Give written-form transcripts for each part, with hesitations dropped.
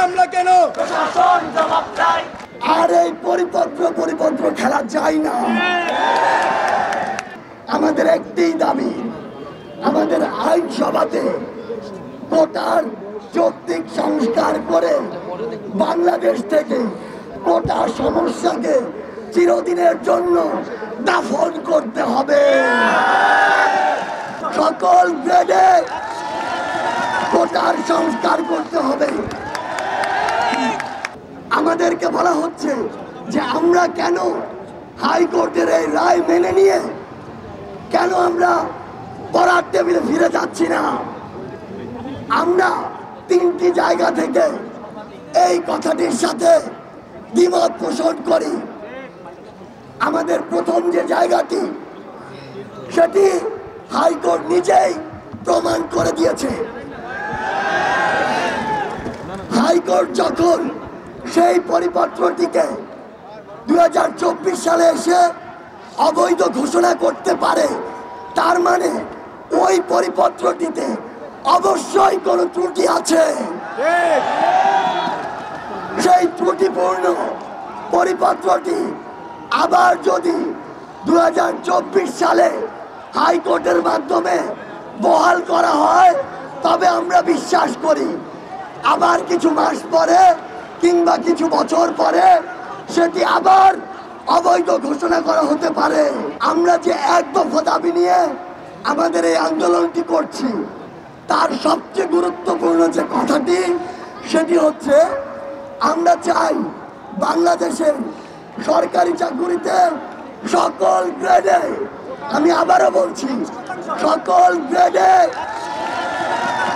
আমরা কেন? প্রশাসন জবাব চাই। আর এই পরিপত্র খেলা যায় না। আমাদের একটাই দাবি, আমাদের আইনসভাতে কোটার যৌক্তিক সংস্কার করে বাংলাদেশ থেকে কোটা সমস্যাকে চিরদিনের জন্য দাফন করতে হবে। সকল গ্রেডে কোটার সংস্কার করতে হবে। আমাদেরকে বলা হচ্ছে যে আমরা কেন হাইকোর্টের এই রায় মেনে নিয়ে কেন আমরা পড়ার টেবিলে ফিরে যাচ্ছি না। আমরা তিনটি জায়গা থেকে এই কথাটির সাথে দ্বিমত পোষণ করি। আমাদের প্রথম যে জায়গাটি, সেটি হাইকোর্ট নিজেই প্রমাণ করে দিয়েছে। হাইকোর্ট যখন সেই পরিপত্রটিকে 2024 সালে এসে অবৈধ ঘোষণা করতে পারে, তার মানে ওই পরিপত্রটিতে অবশ্যই কোনো ত্রুটি আছে। সেই ত্রুটিপূর্ণ পরিপত্রটি আবার যদি 2024 সালে হাইকোর্টের মাধ্যমে বহাল করা হয়, তবে আমরা বিশ্বাস করি আবার কিছু মাস পরে কিংবা কিছু বছর পরে সেটি আবার অবৈধ ঘোষণা করা হতে পারে। আমরা যে এক দফা দাবি নিয়ে আমাদের এই আন্দোলনটি করছি, তার সবচেয়ে গুরুত্বপূর্ণ যে কথাটি, সেটি হচ্ছে আমরা চাই বাংলাদেশের সরকারি চাকুরিতে সকল গ্রেডে, আমি আবারও বলছি, সকল গ্রেডে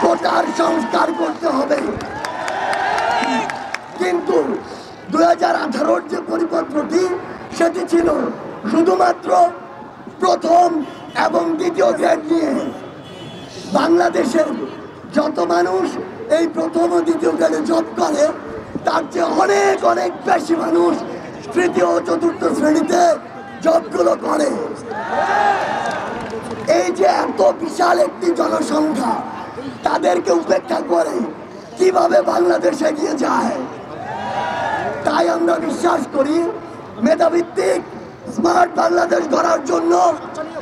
কোটার সংস্কার করতে হবে। কিন্তু 2018 যে পরিপত্রটি, সেটি ছিল শুধুমাত্র প্রথম এবং দ্বিতীয় গ্রেড নিয়ে। বাংলাদেশের যত মানুষ এই প্রথম ও দ্বিতীয় গ্রেডে জব করে, তার চেয়ে অনেক অনেক বেশি মানুষ তৃতীয় ও চতুর্থ শ্রেণীতে জবগুলো করে। এই যে এত বিশাল একটি জনসংখ্যা, তাদেরকে উপেক্ষা করে কিভাবে বাংলাদেশ এগিয়ে যায়? তাই আমরা বিশ্বাস করি মেধাভিত্তিক স্মার্ট বাংলাদেশ গড়ার জন্য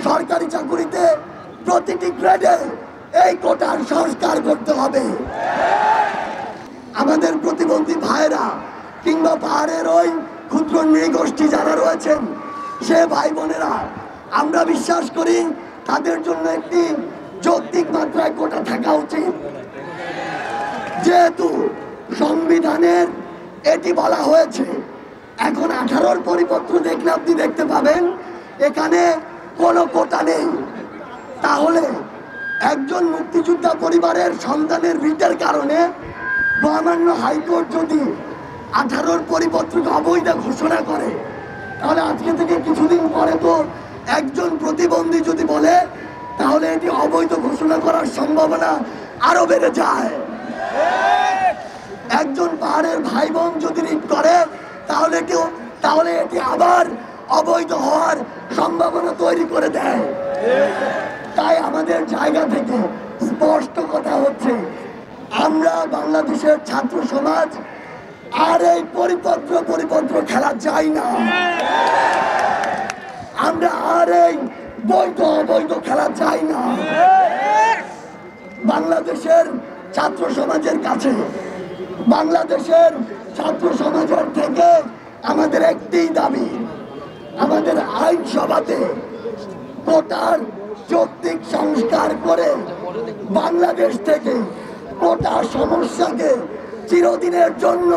সরকারি চাকুরিতে প্রতিটি গ্রেডে এই কোটার সংস্কার করতে হবে। আমাদের প্রতিবন্ধী ভাইরা কিংবা পাহাড়ের ওই ক্ষুদ্র নৃগোষ্ঠী যারা রয়েছেন, সে ভাই বোনেরা, আমরা বিশ্বাস করি তাদের জন্য একটি যৌক্তিক মাত্রায় কোটা থাকা উচিত। যেহেতু সংবিধানের এটি বলা হয়েছে, এখন 18 পরিপত্র দেখলে আপনি দেখতে পাবেন এখানে কোনো কোটা নেই। তাহলে একজন মুক্তিযোদ্ধা পরিবারের সন্তানের রিটের কারণে মহামান্য হাইকোর্ট যদি 18 পরিপত্রকে অবৈধ ঘোষণা করে, তাহলে আজকে থেকে কিছুদিন পরে তো একজন প্রতিবন্ধী যদি বলে, তাহলে এটি অবৈধ ঘোষণা করার সম্ভাবনা আরো বেড়ে যায়। একজন পাহাড়ের ভাই বোন যদি রিট করে, তাহলে এটি আবার অবৈধ হওয়ার সম্ভাবনা তৈরি করে দেয়। তাই আমাদের জায়গা থেকে স্পষ্ট কথা হচ্ছে, আমরা বাংলাদেশের ছাত্র সমাজ আর এই পরিপত্র খেলা চাই না। আমরা আর এই বৈধ অবৈধ খেলা চাই না। বাংলাদেশের ছাত্র সমাজের কাছে, বাংলাদেশের ছাত্র সমাজের থেকে আমাদের একটাই দাবি, আমাদের আইনসভাতে কোটার যৌক্তিক সংস্কার করে বাংলাদেশ থেকে কোটা সমস্যাকে চিরদিনের জন্য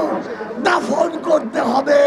দাফন করতে হবে।